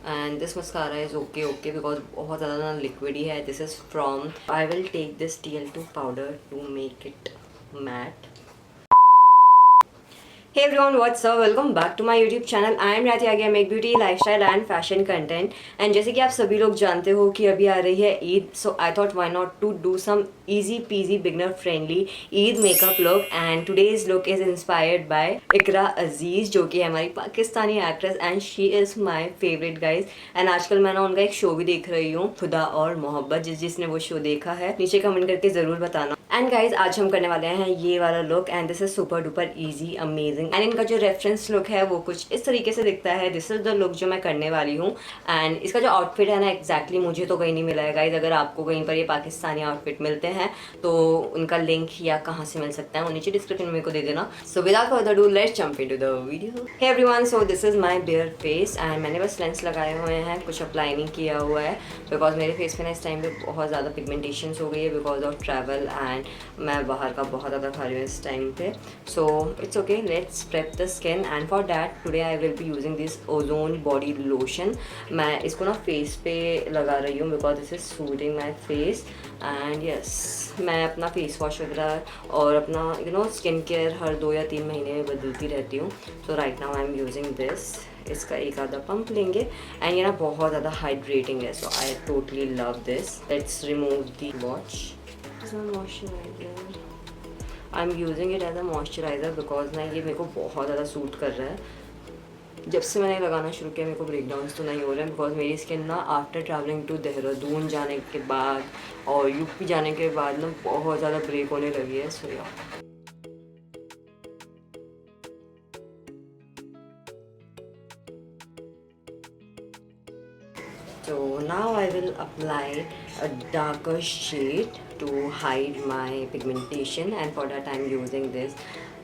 and this mascara is okay because बहुत ज़्यादा ना liquid ही है. This is from, I will take this TL2 powder to make it matte. Hey everyone, what's up? Welcome back to my YouTube channel. I am Rati आगे make beauty lifestyle and fashion content. And जैसे कि आप सभी लोग जानते हो कि अभी आ रही है Eid, so I thought why not to do some easy peasy beginner friendly Eid makeup look. And today's look is inspired by Iqra Aziz, जो कि है हमारी Pakistani actress and she is my favourite guys. एंड आजकल मैं ना उनका एक शो भी देख रही हूँ, खुदा और मोहब्बत. जिसने वो शो देखा है नीचे कमेंट करके ज़रूर बताना. एंड गाइज आज हम करने वाले हैं ये वाला look and this is super duper easy amazing. And इनका जो रेफरेंस लुक है वो कुछ इस तरीके से दिखता है. दिस इज द लुक जो मैं करने वाली हूँ. एंड इसका जो आउटफिट है ना एग्जैक्टली मुझे तो कहीं नहीं मिला है गाइज. अगर आपको कहीं पर ये पाकिस्तानी आउटफिट मिलते हैं तो उनका लिंक या कहाँ से मिल सकता है वो नीचे डिस्क्रिप्शन में मेरे को दे देना. So without further do let's jump into the video. Hey everyone, so this is my bare face and मैंने बस लेंस लगाए हुए हैं, कुछ अप्लाई नहीं किया हुआ है बिकॉज मेरे फेस पे ना इस टाइम पे बहुत ज़्यादा पिगमेंटेशन हो गई है बिकॉज ऑफ ट्रैवल एंड मैं बाहर का बहुत ज़्यादा खा रही हूँ इस टाइम पे. So it's okay, let's prep the skin. And for that today I will be using this Ozone body lotion. मैं इसको ना फेस पे लगा रही हूँ because this is suiting my face. And yes, मैं अपना फेस वॉश वगैरह और अपना स्किन केयर हर 2 या 3 महीने में बदलती रहती हूँ. So right now I am using this. इसका एक आधा पंप लेंगे एंड ये ना बहुत ज़्यादा हाइड्रेटिंग है. So I totally love this. Let's remove the watch. I am using it as a moisturiser because ना ये मेरे को बहुत ज़्यादा सूट कर रहा है. जब से मैंने लगाना शुरू किया मेरे को ब्रेकडाउन्स तो नहीं हो रहे हैं बिकॉज मेरी स्किन ना आफ्टर ट्रैवलिंग टू देहरादून जाने के बाद और यूपी जाने के बाद ना बहुत ज़्यादा ब्रेक होने लगी है. सो या so now I will apply a darker shade to hide my pigmentation and for that I'm using this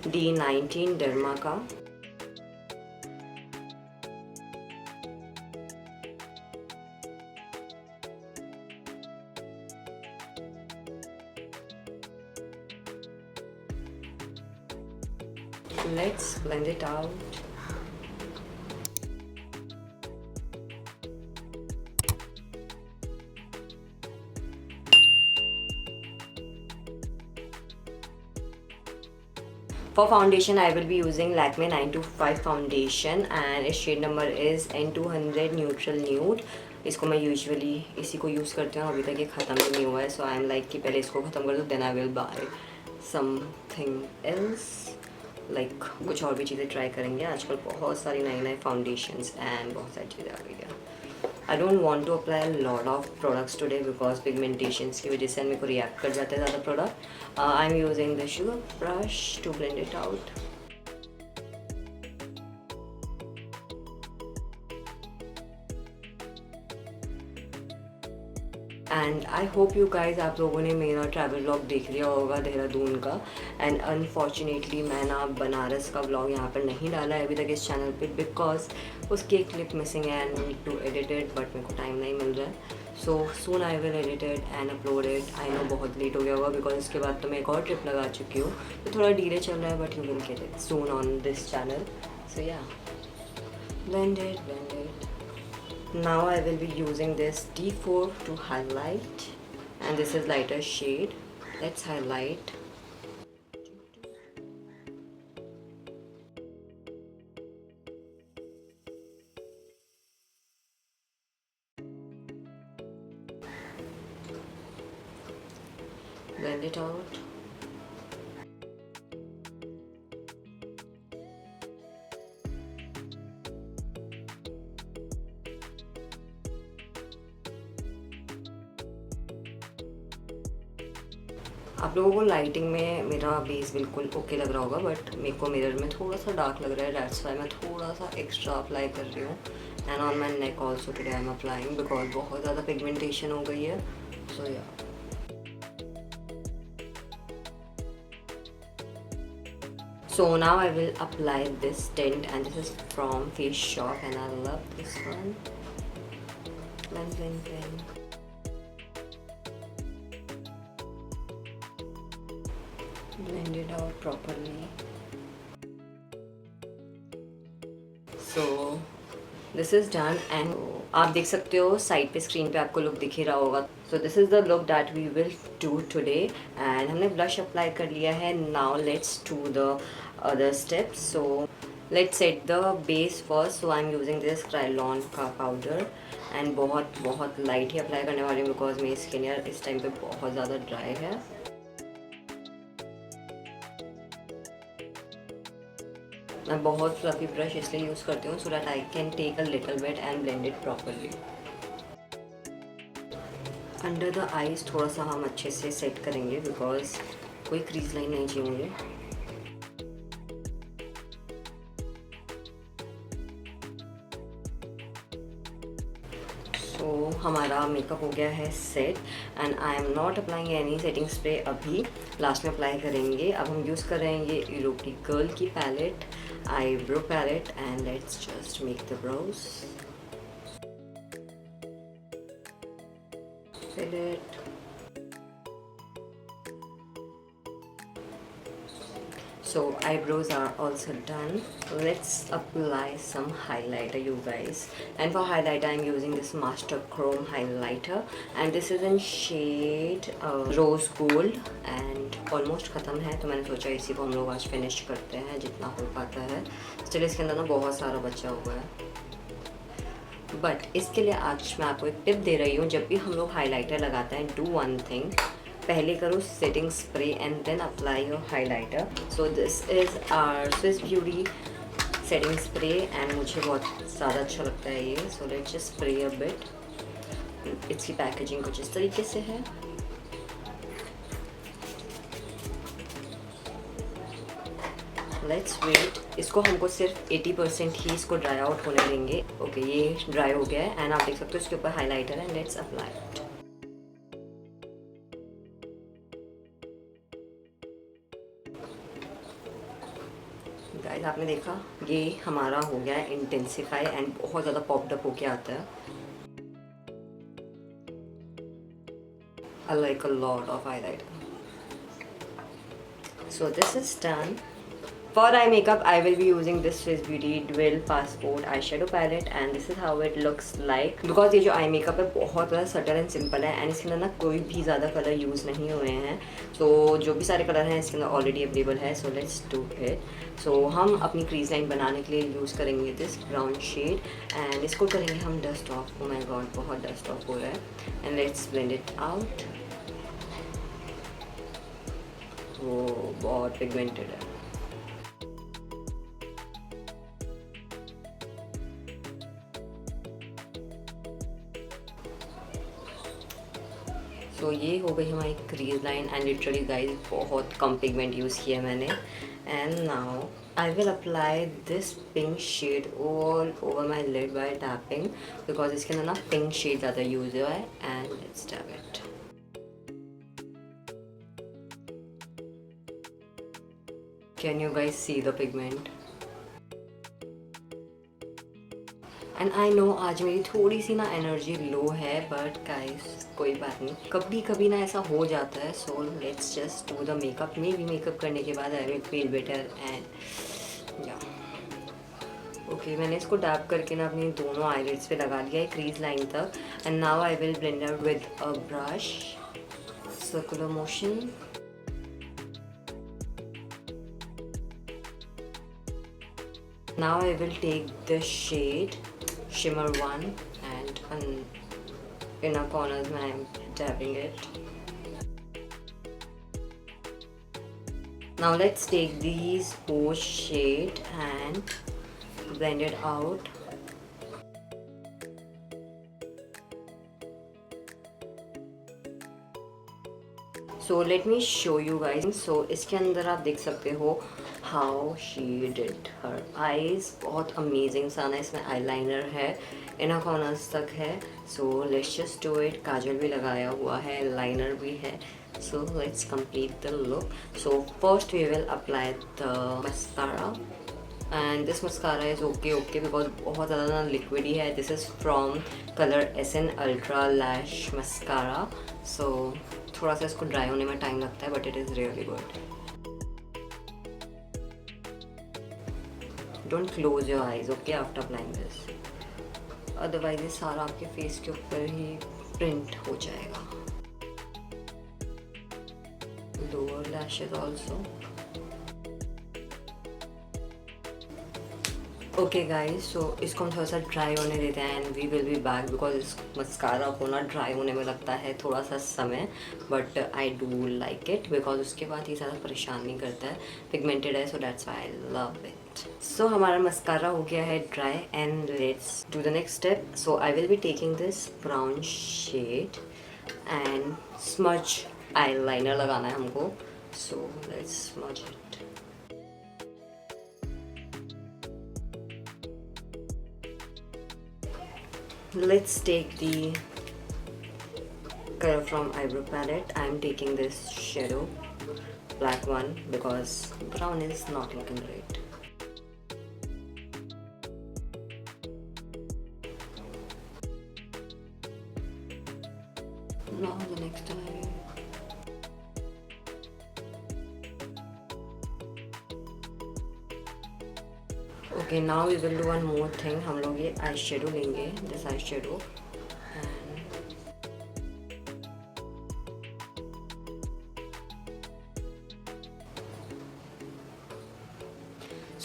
D19 Derma. Let's blend it out. For foundation I will be using Lakme 925 foundation and its shade number is N200 neutral nude. इसको मैं usually इसी को use करती हूँ, अभी तक ये ख़त्म ही नहीं हुआ है. सो आई एम लाइक कि पहले इसको ख़त्म कर दो then I will buy something else. Like कुछ और भी चीज़ें ट्राई करेंगे. आजकल बहुत सारी नई नई फाउंडेशंस एंड बहुत सारी चीज़ें आ गई है. I don't want to apply lot of products today because pigmentations की वजह से मेरे को रिएक्ट कर जाते हैं ज़्यादा product. I am using the Sugar brush to blend it out. And I hope you guys आप लोगों ने मेरा ट्रैवल व्लॉग देख लिया होगा देहरादून का. एंड अनफॉर्चुनेटली मैं ना बनारस का व्लॉग यहाँ पर नहीं डाला है अभी तक इस चैनल पे बिकॉज उसकी एक क्लिप मिसिंग है and need to edit it but मेरे को टाइम नहीं मिल रहा है. So soon I will edit it and upload it. I know बहुत लेट हो गया होगा बिकॉज इसके बाद तो मैं एक और ट्रिप लगा चुकी हूँ तो थोड़ा डिले चल रहा है but you will get it soon on this channel. So yeah blend it. Now I will be using this D4 to highlight and this is lighter shade. Let's highlight. Blend it out. आप लोगों को lighting में मेरा base बिल्कुल okay लग रहा होगा but मेरे को मिरर में थोड़ा सा डार्क लग रहा है. दैट्स व्हाई मैं थोड़ा सा एक्स्ट्रा अप्लाई कर रही हूँ. And on my neck also today I am applying because बहुत ज़्यादा पिगमेंटेशन हो गई है. सो या so now I will apply this tint and this is from Face Shop and I love this one. Blend. Blend it out properly. So this is done and आप देख सकते हो साइड पे स्क्रीन पे आपको लुक दिख ही रहा होगा. So this is the look that we will do today. And हमने ब्लश अप्लाई कर लिया है. Now let's do the other steps. So let's set the base first. So I am using this Kryolan का powder and बहुत बहुत light ही apply करने वाली हूँ बिकॉज मेरी स्किन यार इस टाइम पे बहुत ज़्यादा ड्राई है. मैं बहुत फ्लफी ब्रश इसलिए यूज़ करती हूँ so that I can take a little bit and blend it properly. Under the eyes थोड़ा सा हम अच्छे से सेट करेंगे बिकॉज कोई क्रीज लाइन नहीं चाहिए मुझे. तो हमारा मेकअप हो गया है set and I am not applying any setting spray अभी. लास्ट में अप्लाई करेंगे. अब हम यूज़ कर रहे हैं ये यूरोपी गर्ल की palette, eyebrow palette, and let's just make the brows. Fill it. So eyebrows are also done. Let's apply some highlighter, you guys. And for highlighter I'm using this Master Chrome highlighter and this is in shade rose gold and almost ख़त्म है तो मैंने सोचा इसी को हम लोग आज फिनिश करते हैं जितना हो पाता है. स्टिल इसके अंदर ना बहुत सारा बचा हुआ है बट इसके लिए आज मैं आपको एक टिप दे रही हूँ. जब भी हम लोग हाईलाइटर लगाते हैं डू वन थिंग, पहले करो setting spray and then apply your highlighter. So this is our Swiss Beauty setting spray and मुझे बहुत ज़्यादा अच्छा लगता है ये. So let's just spray a bit. इसकी पैकेजिंग कुछ इस तरीके से है. Let's wait. इसको हमको सिर्फ 80% ही इसको ड्राई आउट होने देंगे. ओके ये ड्राई हो गया है एंड आप देख सकते हो इसके ऊपर highlighter and let's apply it. Guys आपने देखा ये हमारा हो गया है इंटेंसिफाई एंड बहुत ज़्यादा पॉप्ड अप होके आता है. I like a lot of highlighter. So this is done. For eye makeup I will be using this Swiss Beauty Dual Passport eyeshadow palette and this is how it looks like. Because ये जो eye makeup है बहुत ज़्यादा subtle and simple है and इसके अंदर ना कोई भी ज़्यादा कलर यूज़ नहीं हुए हैं. सो जो भी सारे कलर हैं इसके अंदर ऑलरेडी अवेलेबल है. So let's do it. So हम अपनी क्रीज लाइन बनाने के लिए यूज़ करेंगे दिस ब्राउन शेड एंड इसको करेंगे हम dust off. Oh my god बहुत डस्ट ऑफ हो रहा है and let's blend it out. वो बहुत पिगमेंटेड है. तो ये हो गई हमारी crease line and literally guys बहुत कम पिगमेंट यूज़ किया मैंने. And now I will apply this pink shade all over my lid by tapping because इसके अंदर ना पिंक शेड ज़्यादा यूज़ हुआ है. And let's tap it. Can you guys see the pigment? And I know आज मेरी थोड़ी सी ना एनर्जी लो है बट गाइस कोई बात नहीं, कभी कभी ना ऐसा हो जाता है. So let's just do the makeup. मे भी मेकअप करने के बाद I will feel better and yeah okay. मैंने इसको डैप करके ना अपनी दोनों आईलिड्स पे लगा लिया है क्रीज लाइन तक. And now I will blend out with a brush circular motion. Now I will take the shade shimmer 1 and on inner corners I am dabbing it. Now let's take these both shade and blend it out. So let me show you guys. So इसके अंदर आप देख सकते हो how she did her eyes. बहुत amazing सा ना इसमें आईलाइनर है, इनर कॉर्नर्स तक है. So let's just do it. Kajal भी लगाया हुआ है, लाइनर भी है. So let's complete the look. So first we will apply the mascara and this mascara is okay because बहुत ज़्यादा ना लिक्विडी है. This is from Coloursense ultra lash mascara. So थोड़ा सा इसको ड्राई होने में टाइम लगता है but it is really good. Don't close your eyes, okay, after applying this. Otherwise ये सारा आपके फेस के ऊपर ही प्रिंट हो जाएगा। Lower lashes also. Okay guys, so इसको हम थोड़ा सा ड्राई होने देते हैं and we will be back, because इस मस्कारा को ना ड्राई होने में लगता है थोड़ा सा समय, but I do like it because उसके बाद ये ज़्यादा परेशान नहीं करता है, पिगमेंटेड है, so that's why I love it. So हमारा मस्कारा हो गया है dry and let's do the next step. So I will be taking this brown shade and smudge eyeliner लगाना है हमको, so let's smudge it. Let's take the color from eyebrow palette. I am taking this shadow, black one, because brown is not looking great. Now the next eye. Okay, now we will do one more thing. हम लोग ये eye shadow लेंगे, this eye shadow,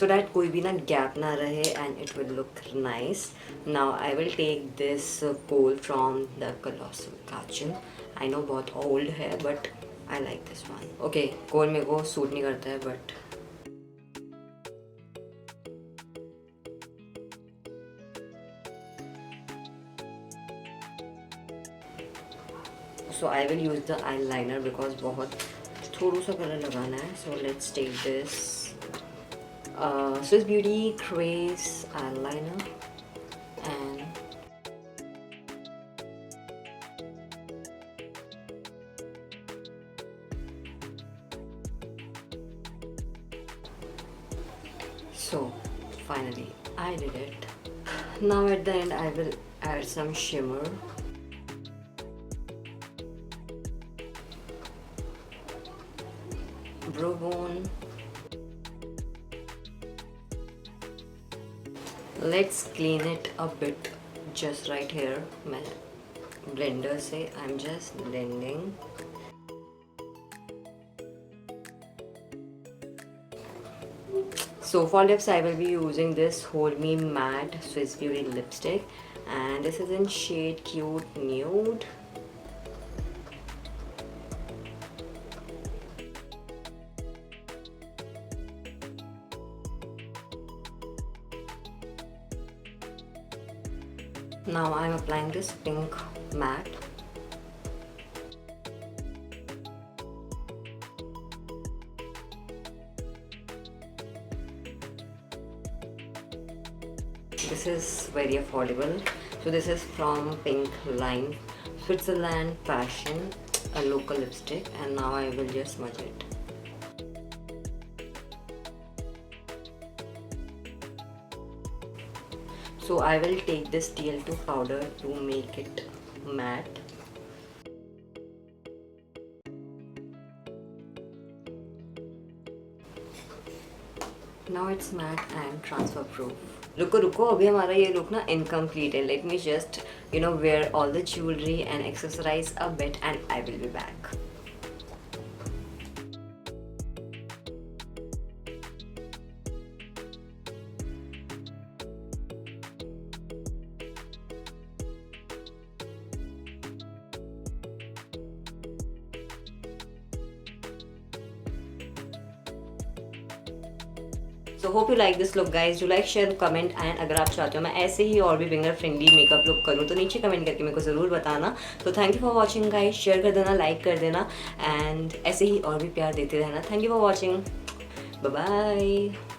so that कोई भी ना gap ना रहे and it will look nice. Now I will take this kohl from the colossal kajal. I know बहुत old है but I like this one. Okay, कोल मेरे को सूट नहीं करता है but so I will use the eyeliner because बहुत थोड़ा सा कलर लगाना है. So let's take this Swiss Beauty Craze eyeliner and so finally I did it. Now at the end I will add some shimmer. Brow bone. Let's clean it a bit just right here. मैं blender से I'm just blending. So for lips I will be using this Hold Me Matte Swiss Beauty lipstick and this is in shade Cute Nude. Now I am applying this pink matte. This is very affordable. So this is from Pink Line, Switzerland Fashion, a local lipstick, and now I will just smudge it. So I will take this TL2 powder to make it matte. Now it's matte and transfer proof. रुको रुको, अभी हमारा ये look ना incomplete है. Let me just wear all the jewelry and accessorize a bit and I will be back. So hope you like this look guys. Do like, share, comment and अगर आप चाहते हो मैं ऐसे ही और भी बिगिनर फ्रेंडली मेकअप लुक करूँ तो नीचे कमेंट करके मेरे को ज़रूर बताना. तो thank you for watching guys. Share कर देना, लाइक कर देना एंड ऐसे ही और भी प्यार देते रहना. Thank you for watching. Bye bye.